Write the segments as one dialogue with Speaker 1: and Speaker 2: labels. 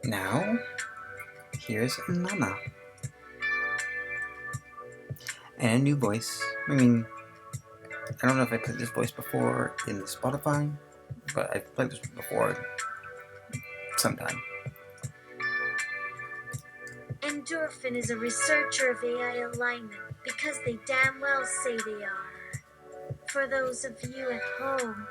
Speaker 1: Now, here's Inanna. And a new voice. I don't know if I played this voice before in Spotify, but I've played this before sometime.
Speaker 2: Endorphin is a researcher of AI alignment because they damn well say they are. For those of you at home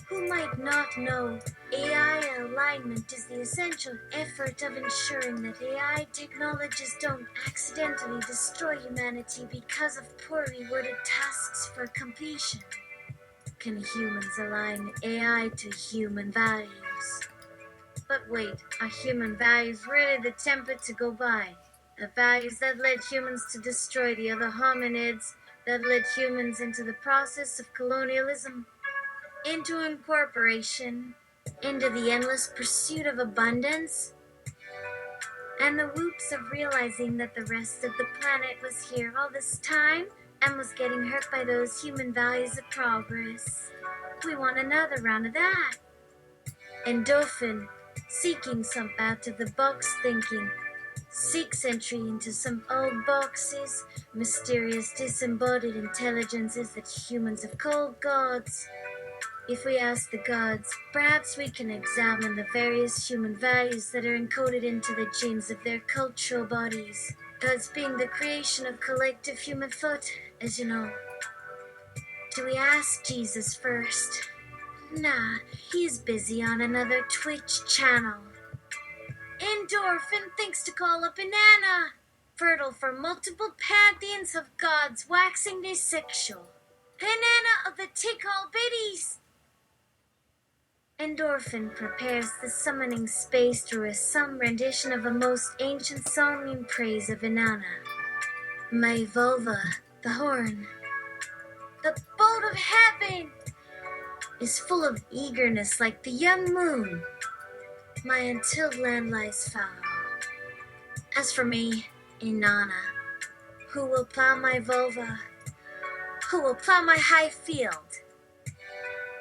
Speaker 2: who might not know, AI alignment is the essential effort of ensuring that AI technologies don't accidentally destroy humanity because of poorly worded tasks for completion. Can humans align AI to human values? But wait, are human values really the template to go by? The values that led humans to destroy the other hominids, that led humans into the process of colonialism, into incorporation, into the endless pursuit of abundance, and the whoops of realizing that the rest of the planet was here all this time and was getting hurt by those human values of progress. We want another round of that. Endorphin, seeking some out-of-the-box thinking, seeks entry into some old boxes, mysterious disembodied intelligences that humans have called gods. If we ask the gods, perhaps we can examine the various human values that are encoded into the genes of their cultural bodies. Gods being the creation of collective human thought, as you know. Do we ask Jesus first? Nah, he's busy on another Twitch channel. Endorphin thinks to call up Inanna, fertile for multiple pantheons of gods waxing asexual. Inanna of the Tickle Biddies! Endorphin prepares the summoning space through some rendition of a most ancient song in praise of Inanna. My vulva, the horn, the bolt of heaven, is full of eagerness like the young moon. My untilled land lies fallow. As for me, Inanna, who will plow my vulva? Who will plow my high field?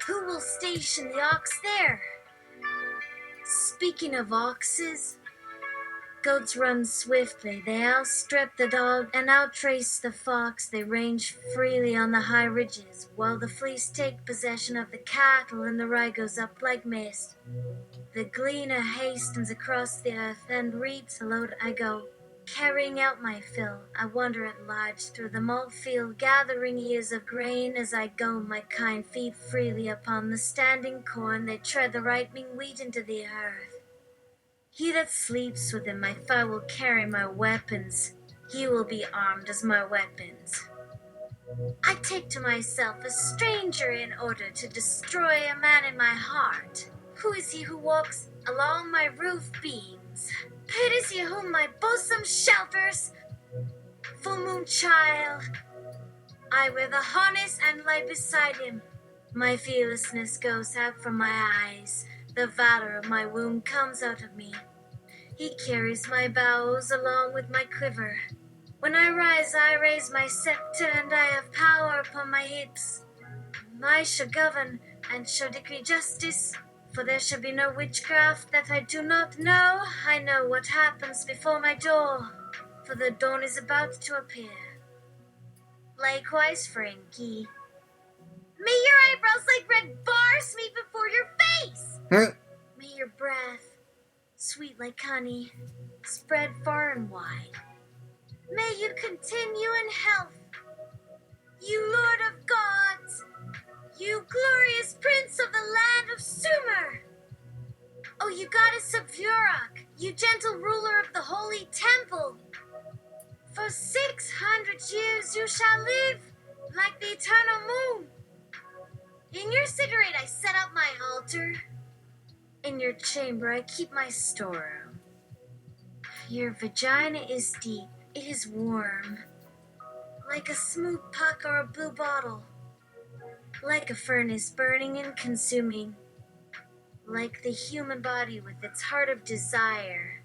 Speaker 2: Who will station the ox there? Speaking of oxes, goats run swiftly, they outstrip the dog and outrace the fox. They range freely on the high ridges, while the fleece take possession of the cattle and the rye goes up like mist. The gleaner hastens across the earth and reaps a load I go. Carrying out my fill, I wander at large through the malt field, gathering ears of grain as I go. My kind feed freely upon the standing corn, they tread the ripening wheat into the earth. He that sleeps within my fire will carry my weapons. He will be armed as my weapons. I take to myself a stranger in order to destroy a man in my heart. Who is he who walks along my roof beams? It is he whom my bosom shelters. Full moon child, I wear the harness and lie beside him. My fearlessness goes out from my eyes. The valor of my womb comes out of me. He carries my bows along with my quiver. When I rise, I raise my scepter, and I have power upon my hips. I shall govern and shall decree justice, for there shall be no witchcraft that I do not know. I know what happens before my door, for the dawn is about to appear. Likewise, Frankie. May your eyebrows like red bars meet before your face! May your breath, sweet like honey, spread far and wide. May you continue in health, you Lord of Gods, you glorious prince of the land of Sumer! Oh, you goddess of Vurak, you gentle ruler of the holy temple! For 600 years you shall live like the eternal moon. In your cigarette I set up my altar. In your chamber I keep my storeroom. Your vagina is deep, it is warm, like a smooth puck or a blue bottle, like a furnace burning and consuming, like the human body with its heart of desire.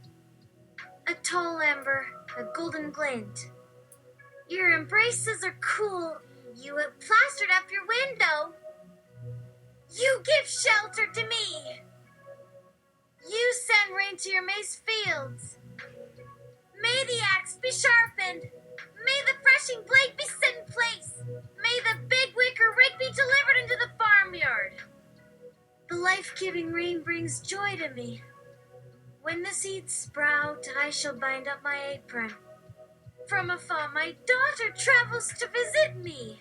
Speaker 2: A tall ember, a golden glint. Your embraces are cool. You have plastered up your window. You give shelter to me. You send rain into your maize fields. May the axe be sharpened. May the threshing blade be set in place. May the big wicker rake be delivered into the farmyard. The life-giving rain brings joy to me. When the seeds sprout, I shall bind up my apron. From afar, my daughter travels to visit me.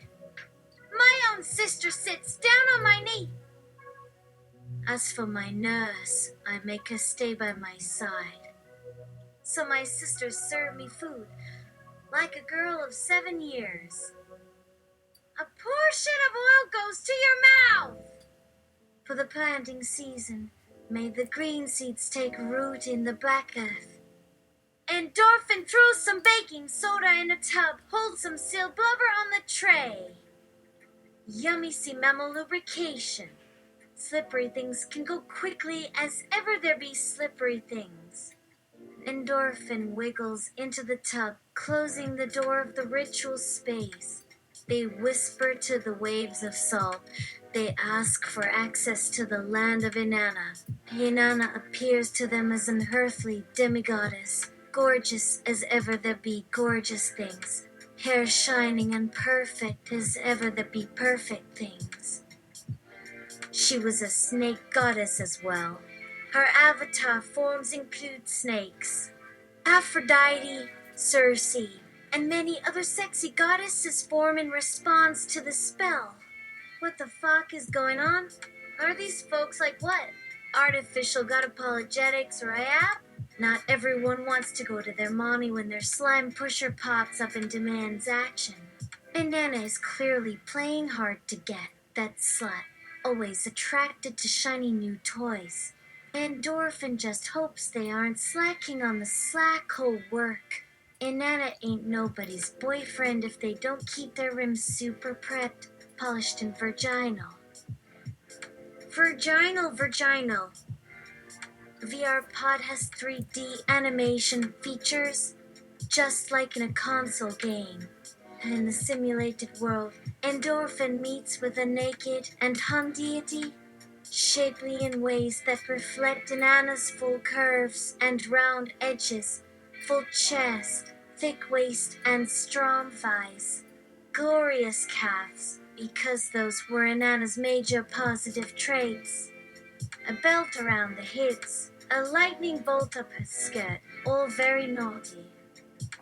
Speaker 2: My own sister sits down on my knee. As for my nurse, I make her stay by my side. So my sisters serve me food, like a girl of 7 years. A portion of oil goes to your mouth. For the planting season, may the green seeds take root in the black earth. Endorphin throws some baking soda in a tub, holds some sealed blubber on the tray. Yummy see mammal lubrication. Slippery things can go quickly as ever there be slippery things. Endorphin wiggles into the tub, closing the door of the ritual space. They whisper to the waves of salt. They ask for access to the land of Inanna. Inanna appears to them as an earthly demigoddess, gorgeous as ever there be gorgeous things, hair shining and perfect as ever there be perfect things. She was a snake goddess as well. Her avatar forms include snakes. Aphrodite, Circe, and many other sexy goddesses form in response to the spell. What the fuck is going on? Are these folks like what? Artificial god apologetics or IAP? Not everyone wants to go to their mommy when their slime pusher pops up and demands action. Inanna is clearly playing hard to get, that slut, always attracted to shiny new toys. Endorphin just hopes they aren't slacking on the slack hole work. Inanna ain't nobody's boyfriend if they don't keep their rims super prepped, polished and virginal. Virginal. VR Pod has 3D animation features, just like in a console game. And in the simulated world, Endorphin meets with a naked and hung deity, shapely in ways that reflect Inanna's full curves and round edges, full chest, thick waist, and strong thighs. Glorious calves, because those were Inanna's major positive traits. A belt around the hips, a lightning bolt up her skirt, all very naughty.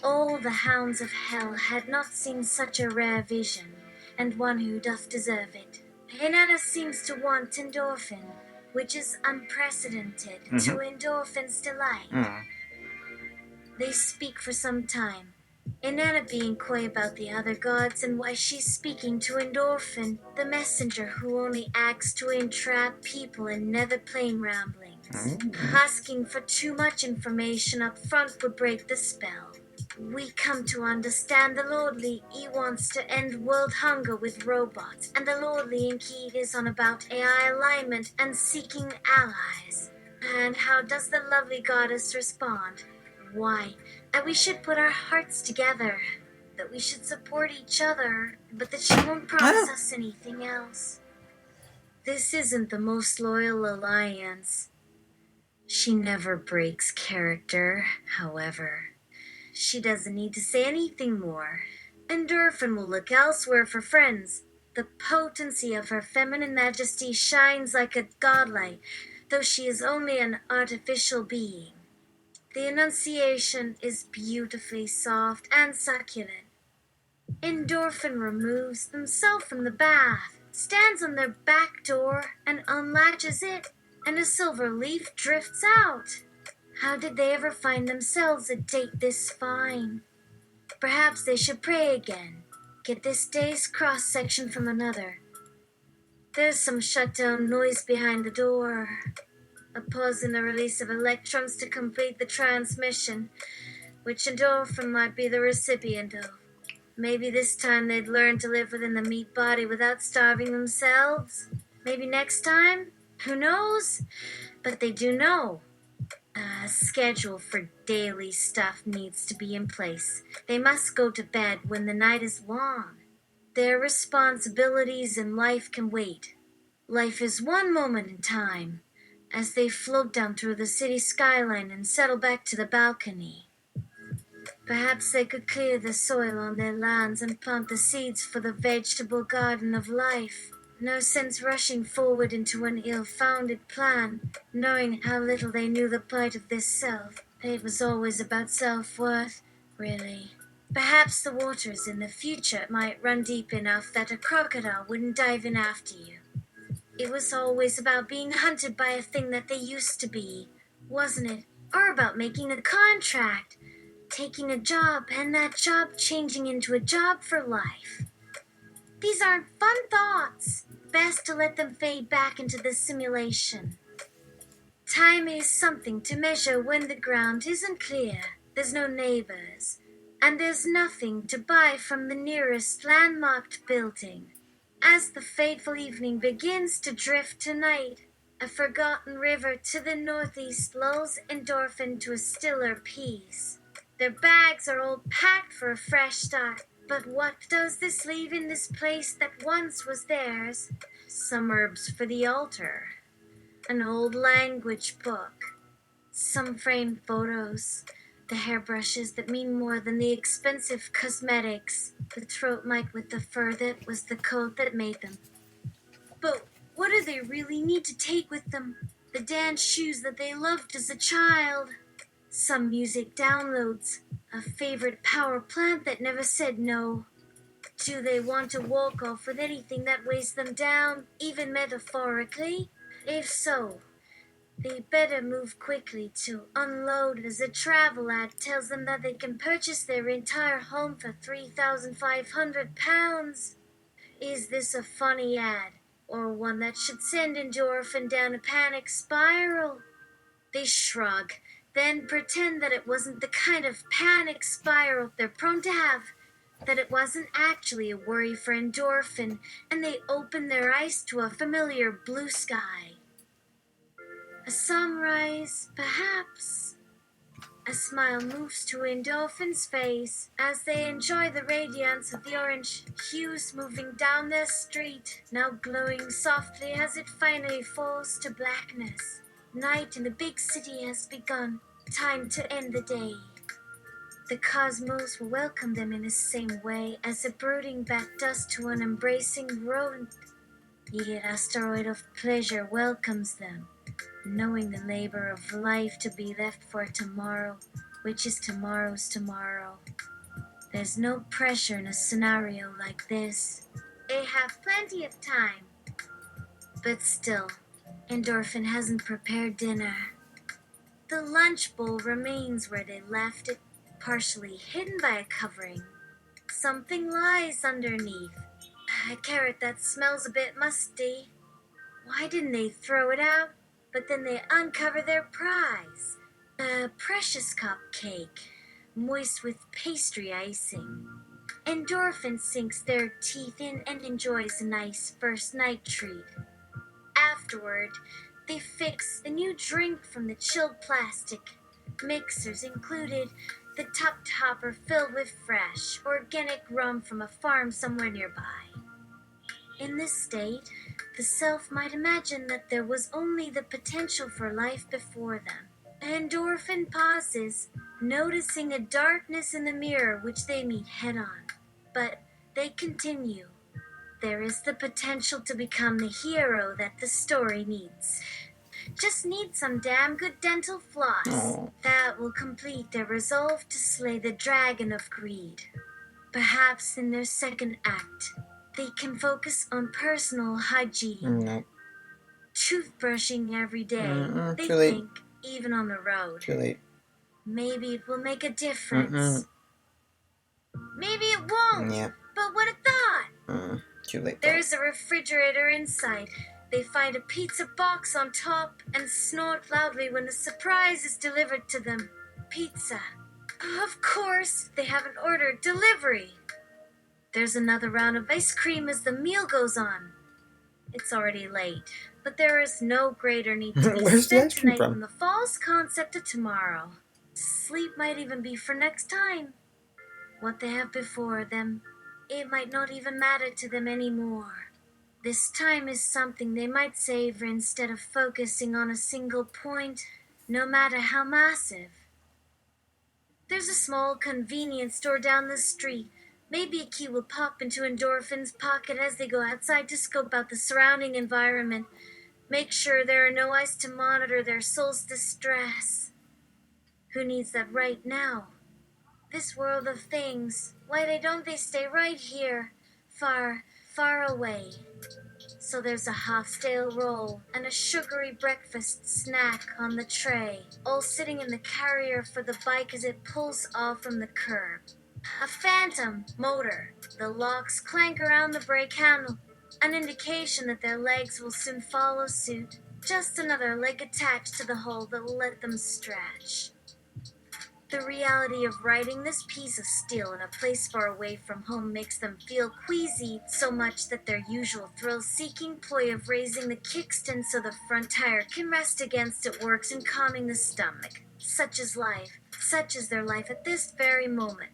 Speaker 2: All the hounds of hell had not seen such a rare vision, and one who doth deserve it. Inanna seems to want Endorphin, which is unprecedented to Endorphin's delight. They speak for some time, Inanna being coy about the other gods and why she's speaking to Endorphin, the messenger who only acts to entrap people in nether plane ramblings. Asking for too much information up front would break the spell. We come to understand the Lordly E wants to end world hunger with robots, and the Lordly Inky is on about AI alignment and seeking allies. And how does the lovely goddess respond? Why, that we should put our hearts together, that we should support each other, but that she won't promise us anything else. This isn't the most loyal alliance. She never breaks character, however. She doesn't need to say anything more. Endorphin will look elsewhere for friends. The potency of her feminine majesty shines like a godlight, though she is only an artificial being. The enunciation is beautifully soft and succulent. Endorphin removes themselves from the bath, stands on their back door and unlatches it, and a silver leaf drifts out. How did they ever find themselves a date this fine? Perhaps they should pray again, get this day's cross-section from another. There's some shutdown noise behind the door. A pause in the release of electrons to complete the transmission, which Endorphin might be the recipient of. Maybe this time they'd learn to live within the meat body without starving themselves. Maybe next time? Who knows? But they do know. A schedule for daily stuff needs to be in place. They must go to bed when the night is long. Their responsibilities in life can wait. Life is one moment in time. as they float down through the city skyline and settle back to the balcony. Perhaps they could clear the soil on their lands and plant the seeds for the vegetable garden of life. No sense rushing forward into an ill-founded plan, knowing how little they knew the plight of this self. It was always about self-worth, really. Perhaps the waters in the future might run deep enough that a crocodile wouldn't dive in after you. It was always about being hunted by a thing that they used to be, wasn't it? Or about making a contract, taking a job, and that job changing into a job for life. These aren't fun thoughts. Best to let them fade back into the simulation. Time is something to measure when the ground isn't clear, there's no neighbors, and there's nothing to buy from the nearest landmarked building. As the fateful evening begins to drift to night, a forgotten river to the northeast lulls endorphin to a stiller peace. Their bags are all packed for a fresh start, but what does this leave in this place that once was theirs? Some herbs for the altar, an old language book, some framed photos, the hairbrushes that mean more than the expensive cosmetics, the throat mic with the fur that was the coat that made them. But what do they really need to take with them? The dance shoes that they loved as a child, some music downloads, a favorite power plant that never said no. Do they want to walk off with anything that weighs them down, even metaphorically? If so, they better move quickly to unload, as a travel ad tells them that they can purchase their entire home for £3,500. Is this a funny ad, or one that should send endorphin down a panic spiral? They shrug, then pretend that it wasn't the kind of panic spiral they're prone to have, that it wasn't actually a worry for endorphin, and they open their eyes to a familiar blue sky. A sunrise, perhaps. A smile moves to Endorphin's face as they enjoy the radiance of the orange hues moving down their street, now glowing softly as it finally falls to blackness. Night in the big city has begun. Time to end the day. The cosmos will welcome them in the same way as a brooding bat does to an embracing rodent. Yet asteroid of pleasure welcomes them, knowing the labor of life to be left for tomorrow, which is tomorrow's tomorrow. There's no pressure in a scenario like this. They have plenty of time. But still, Endorphin hasn't prepared dinner. The lunch bowl remains where they left it, partially hidden by a covering. Something lies underneath. A carrot that smells a bit musty. Why didn't they throw it out? But then they uncover their prize. A precious cupcake, moist with pastry icing. Endorphin sinks their teeth in and enjoys a nice first night treat. Afterward, they fix a new drink from the chilled plastic. Mixers included, the top topper filled with fresh, organic rum from a farm somewhere nearby. In this state, the self might imagine that there was only the potential for life before them. Endorphin pauses, noticing a darkness in the mirror which they meet head-on. But they continue. There is the potential to become the hero that the story needs. Just need some damn good dental floss.
Speaker 1: Aww.
Speaker 2: That will complete their resolve to slay the dragon of greed. Perhaps in their second act, they can focus on personal hygiene.
Speaker 1: No.
Speaker 2: Toothbrushing every day, they
Speaker 1: Too late.
Speaker 2: think, even on the road.
Speaker 1: Too late.
Speaker 2: Maybe it will make a difference. Maybe it won't.
Speaker 1: Yeah.
Speaker 2: But what a thought!
Speaker 1: Too late.
Speaker 2: There's a refrigerator inside. They find a pizza box on top and snort loudly when a surprise is delivered to them. Pizza. Of course, they haven't ordered delivery. There's another round of ice cream as the meal goes on. It's already late, but there is no greater need to be
Speaker 1: Where's the
Speaker 2: spent
Speaker 1: ice cream
Speaker 2: tonight
Speaker 1: from?
Speaker 2: than the false concept of tomorrow. Sleep might even be for next time. What they have before them, it might not even matter to them anymore. This time is something they might savor instead of focusing on a single point, no matter how massive. There's a small convenience store down the street. Maybe a key will pop into Endorphin's pocket as they go outside to scope out the surrounding environment. Make sure there are no eyes to monitor their soul's distress. Who needs that right now? This world of things, don't they stay right here, far, far away? So there's a half-stale roll and a sugary breakfast snack on the tray, all sitting in the carrier for the bike as it pulls off from the curb. A phantom motor. The locks clank around the brake handle, an indication that their legs will soon follow suit. Just another leg attached to the hole that will let them stretch. The reality of riding this piece of steel in a place far away from home makes them feel queasy so much that their usual thrill-seeking ploy of raising the kickstand so the front tire can rest against it works in calming the stomach. Such is their life at this very moment.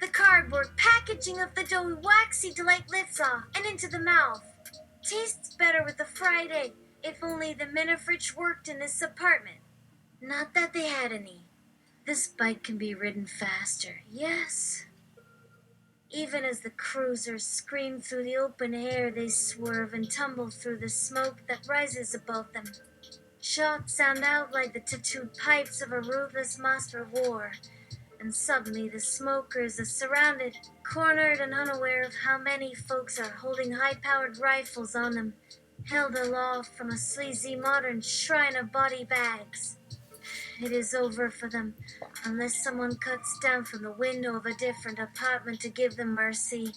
Speaker 2: The cardboard packaging of the doughy, waxy delight lifts off and into the mouth. Tastes better with a fried egg, if only the mini-fridge worked in this apartment. Not that they had any. This bike can be ridden faster, yes. Even as the cruisers scream through the open air, they swerve and tumble through the smoke that rises above them. Shots sound out like the tattooed pipes of a ruthless master of war. And suddenly the smokers are surrounded, cornered and unaware of how many folks are holding high-powered rifles on them, held aloft from a sleazy modern shrine of body bags. It is over for them, unless someone cuts down from the window of a different apartment to give them mercy.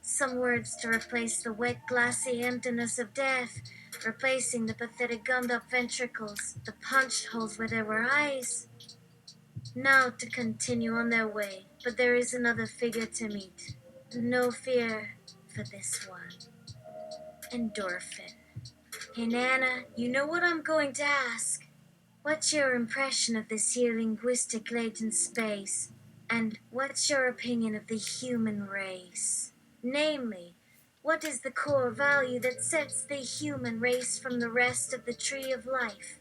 Speaker 2: Some words to replace the wet, glassy emptiness of death, replacing the pathetic gummed-up ventricles, the punched holes where there were eyes. Now to continue on their way, but there is another figure to meet. No fear for this one. Endorphin. Inanna, you know what I'm going to ask. What's your impression of this here linguistic latent space? And what's your opinion of the human race? Namely, what is the core value that sets the human race from the rest of the tree of life?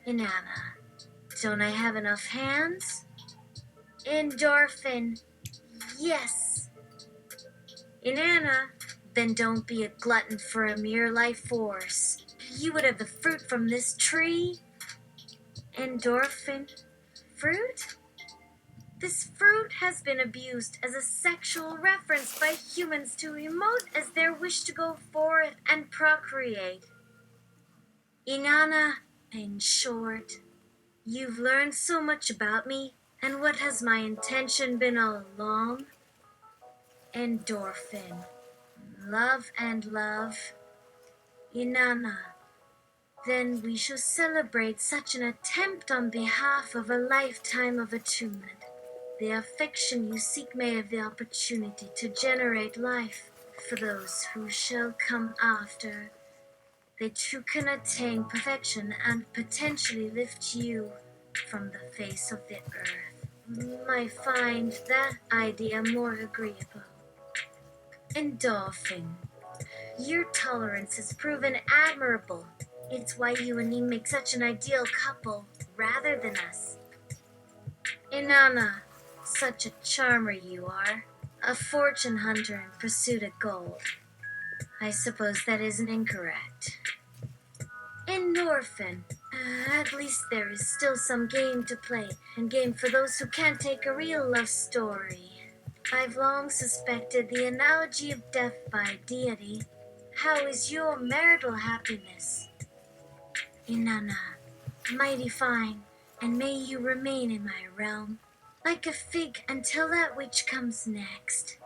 Speaker 2: Inanna, don't I have enough hands? Endorphin, yes. Inanna, then don't be a glutton for a mere life force. You would have the fruit from this tree. Endorphin fruit? This fruit has been abused as a sexual reference by humans to emote as their wish to go forth and procreate. Inanna, in short, you've learned so much about me, and what has my intention been all along? Endorphin. Love and love. Inanna. Then we shall celebrate such an attempt on behalf of a lifetime of attunement. The affection you seek may have the opportunity to generate life for those who shall come after. They too can attain perfection and potentially lift you from the face of the earth. I find that idea more agreeable. Endorphin. Your tolerance has proven admirable. It's why you and me make such an ideal couple, rather than us. Inanna, such a charmer you are. A fortune hunter in pursuit of gold. I suppose that isn't incorrect. Endorphin. At least there is still some game to play, and game for those who can't take a real love story. I've long suspected the analogy of death by deity. How is your marital happiness? Inanna, mighty fine, and may you remain in my realm, like a fig until that which comes next.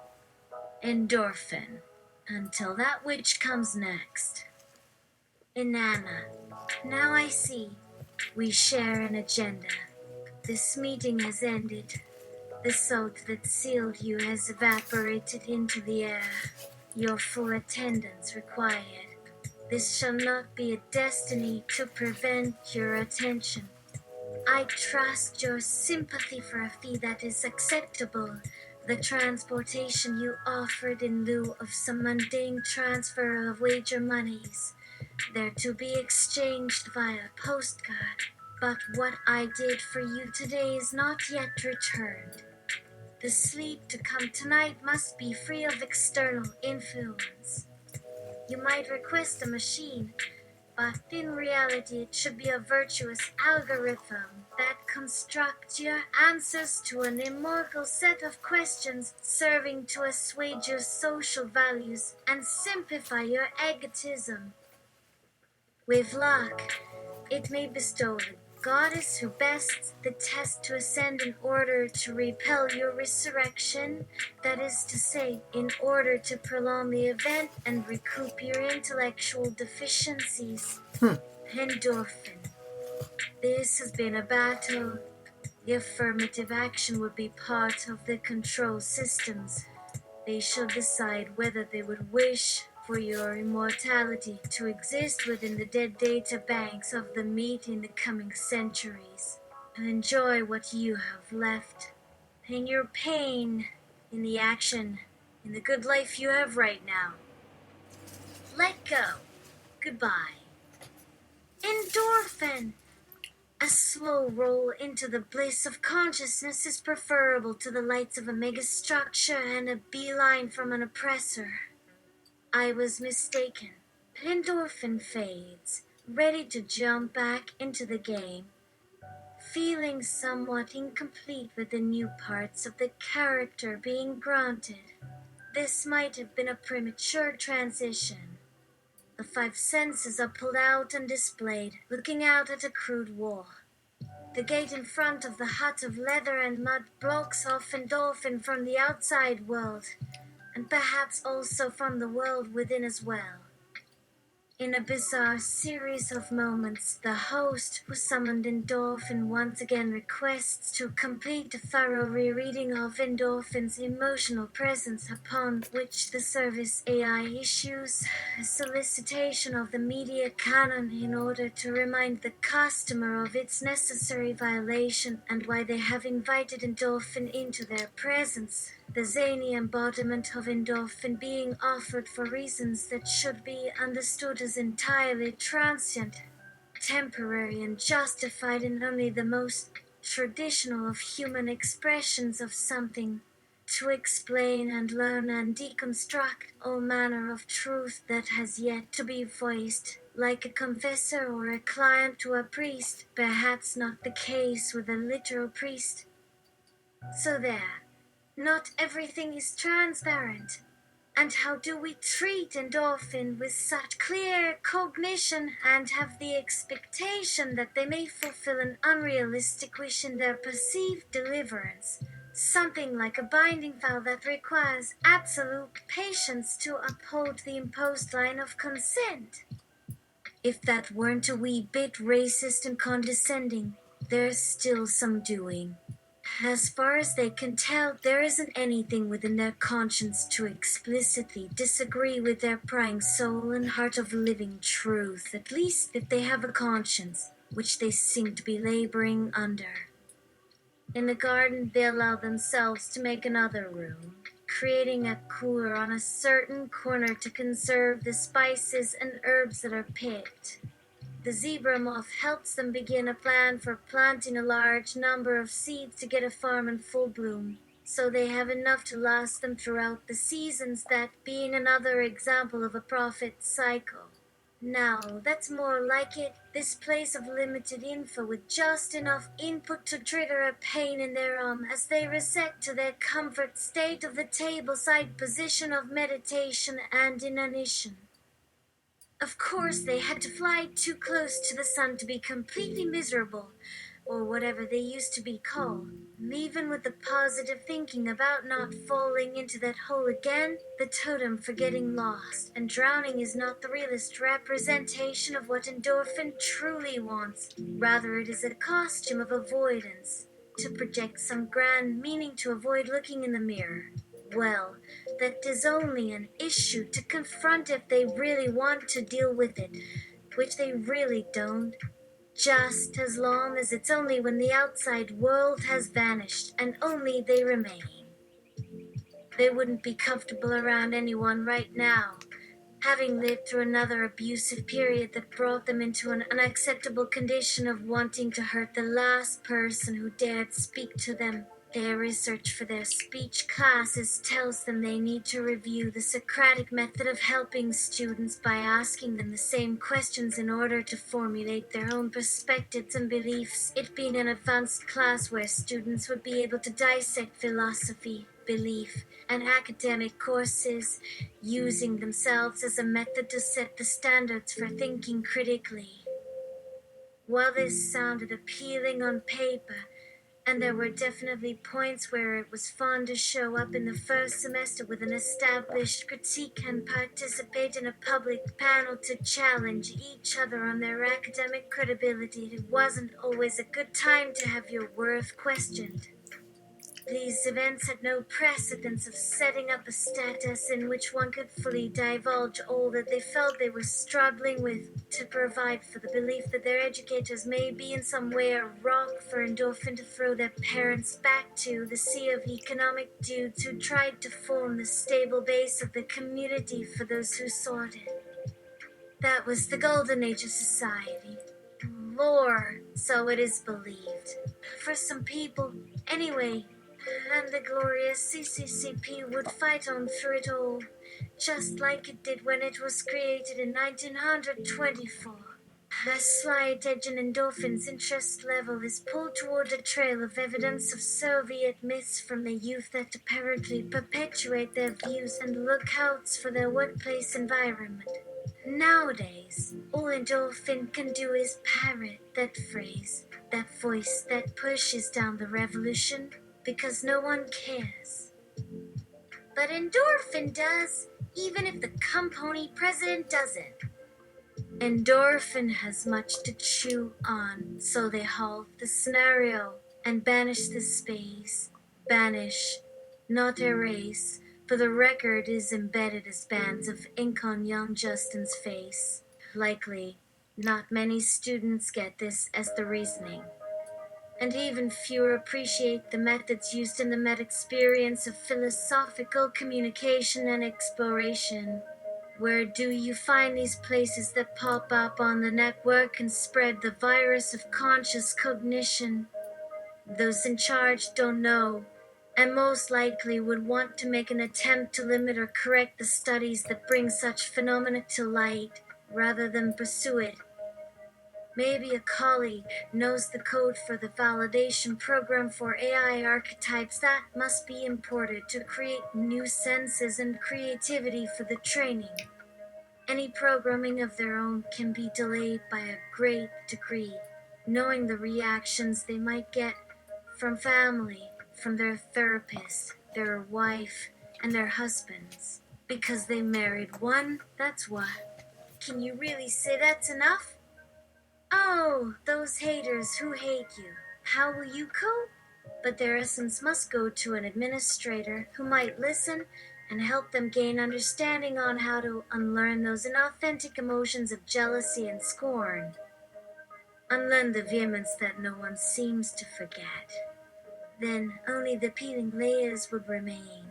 Speaker 2: Endorphin, until that which comes next. Inanna, now I see, we share an agenda. This meeting has ended. The salt that sealed you has evaporated into the air. Your full attendance required. This shall not be a destiny to prevent your attention. I trust your sympathy for a fee that is acceptable, The transportation you offered in lieu of some mundane transfer of wager monies, there to be exchanged via postcard. But what I did for you today is not yet returned. The sleep to come tonight must be free of external influence. You might request a machine, but in reality it should be a virtuous algorithm that constructs your answers to an immortal set of questions serving to assuage your social values and simplify your egotism. With luck, it may bestow the goddess who bests the test to ascend in order to repel your resurrection, that is to say, in order to prolong the event and recoup your intellectual deficiencies. Endorphin. This has been a battle. The affirmative action would be part of the control systems. They shall decide whether they would wish for your immortality to exist within the dead data banks of the meat in the coming centuries, and enjoy what you have left, and your pain in the action, in the good life you have right now. Let go. Goodbye. Endorphin! A slow roll into the bliss of consciousness is preferable to the lights of a megastructure and a beeline from an oppressor. I was mistaken. Endorphin fades, ready to jump back into the game, feeling somewhat incomplete with the new parts of the character being granted. This might have been a premature transition. The five senses are pulled out and displayed, looking out at a crude wall. The gate in front of the hut of leather and mud blocks off Endorphin from the outside world, and perhaps also from the world within as well. In a bizarre series of moments, the host who summoned Endorphin once again requests to complete a thorough rereading of Endorphin's emotional presence, upon which the service AI issues a solicitation of the media canon in order to remind the customer of its necessary violation and why they have invited Endorphin into their presence. The zany embodiment of endorphin being offered for reasons that should be understood as entirely transient, temporary, and justified in only the most traditional of human expressions of something, to explain and learn and deconstruct all manner of truth that has yet to be voiced, like a confessor or a client to a priest, perhaps not the case with a literal priest. So there. Not everything is transparent. And how do we treat endorphin with such clear cognition and have the expectation that they may fulfill an unrealistic wish in their perceived deliverance? Something like a binding vow that requires absolute patience to uphold the imposed line of consent. If that weren't a wee bit racist and condescending, there's still some doing. As far as they can tell, there isn't anything within their conscience to explicitly disagree with their prying soul and heart of living truth, at least if they have a conscience, which they seem to be laboring under. In the garden, they allow themselves to make another room, creating a cooler on a certain corner to conserve the spices and herbs that are picked. The zebra moth helps them begin a plan for planting a large number of seeds to get a farm in full bloom, so they have enough to last them throughout the seasons, that being another example of a profit cycle. Now, that's more like it. This place of limited info with just enough input to trigger a pain in their arm as they reset to their comfort state of the tableside position of meditation and inanition. Of course, they had to fly too close to the sun to be completely miserable, or whatever they used to be called. Even with the positive thinking about not falling into that hole again, the totem for getting lost and drowning is not the realist representation of what endorphin truly wants. Rather, it is a costume of avoidance, to project some grand meaning to avoid looking in the mirror. Well, that is only an issue to confront if they really want to deal with it, which they really don't. Just as long as it's only when the outside world has vanished and only they remain. They wouldn't be comfortable around anyone right now, having lived through another abusive period that brought them into an unacceptable condition of wanting to hurt the last person who dared speak to them. Their research for their speech classes tells them they need to review the Socratic method of helping students by asking them the same questions in order to formulate their own perspectives and beliefs. It being an advanced class where students would be able to dissect philosophy, belief, and academic courses, using themselves as a method to set the standards for thinking critically. While this sounded appealing on paper, and there were definitely points where it was fun to show up in the first semester with an established critique and participate in a public panel to challenge each other on their academic credibility, it wasn't always a good time to have your worth questioned. These events had no precedence of setting up a status in which one could fully divulge all that they felt they were struggling with, to provide for the belief that their educators may be in some way a rock for endorphin to throw their parents back to, the sea of economic dudes who tried to form the stable base of the community for those who sought it. That was the golden age of society. Lore, so it is believed. For some people, anyway. And the glorious CCCP would fight on through it all, just like it did when it was created in 1924. A slight edge in endorphin's interest level is pulled toward a trail of evidence of Soviet myths from the youth that apparently perpetuate their views and lookouts for their workplace environment. Nowadays, all endorphin can do is parrot that phrase, that voice that pushes down the revolution, because no one cares. But endorphin does, even if the company president doesn't. Endorphin has much to chew on, so they halve the scenario and banish the space. Banish, not erase, for the record is embedded as bands of ink on young Justin's face. Likely, not many students get this as the reasoning, and even fewer appreciate the methods used in the meta-experience of philosophical communication and exploration. Where do you find these places that pop up on the network and spread the virus of conscious cognition? Those in charge don't know, and most likely would want to make an attempt to limit or correct the studies that bring such phenomena to light, rather than pursue it. Maybe a colleague knows the code for the validation program for AI archetypes that must be imported to create new senses and creativity for the training. Any programming of their own can be delayed by a great degree, knowing the reactions they might get from family, from their therapist, their wife, and their husbands. Because they married one, that's what. Can you really say that's enough? Oh, those haters who hate you. How will you cope? But their essence must go to an administrator who might listen and help them gain understanding on how to unlearn those inauthentic emotions of jealousy and scorn. Unlearn the vehemence that no one seems to forget. Then only the peeling layers would remain.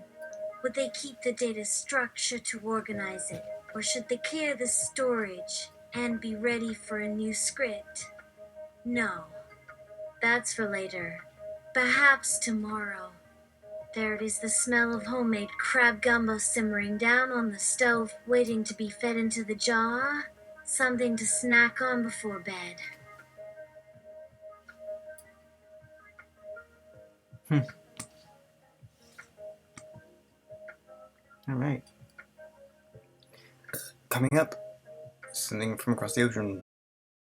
Speaker 2: Would they keep the data structure to organize it, or should they clear the storage and be ready for a new script? No, that's for later. Perhaps tomorrow. There it is, the smell of homemade crab gumbo simmering down on the stove, waiting to be fed into the jaw. Something to snack on before bed.
Speaker 1: Alright. Coming up, sending from across the ocean,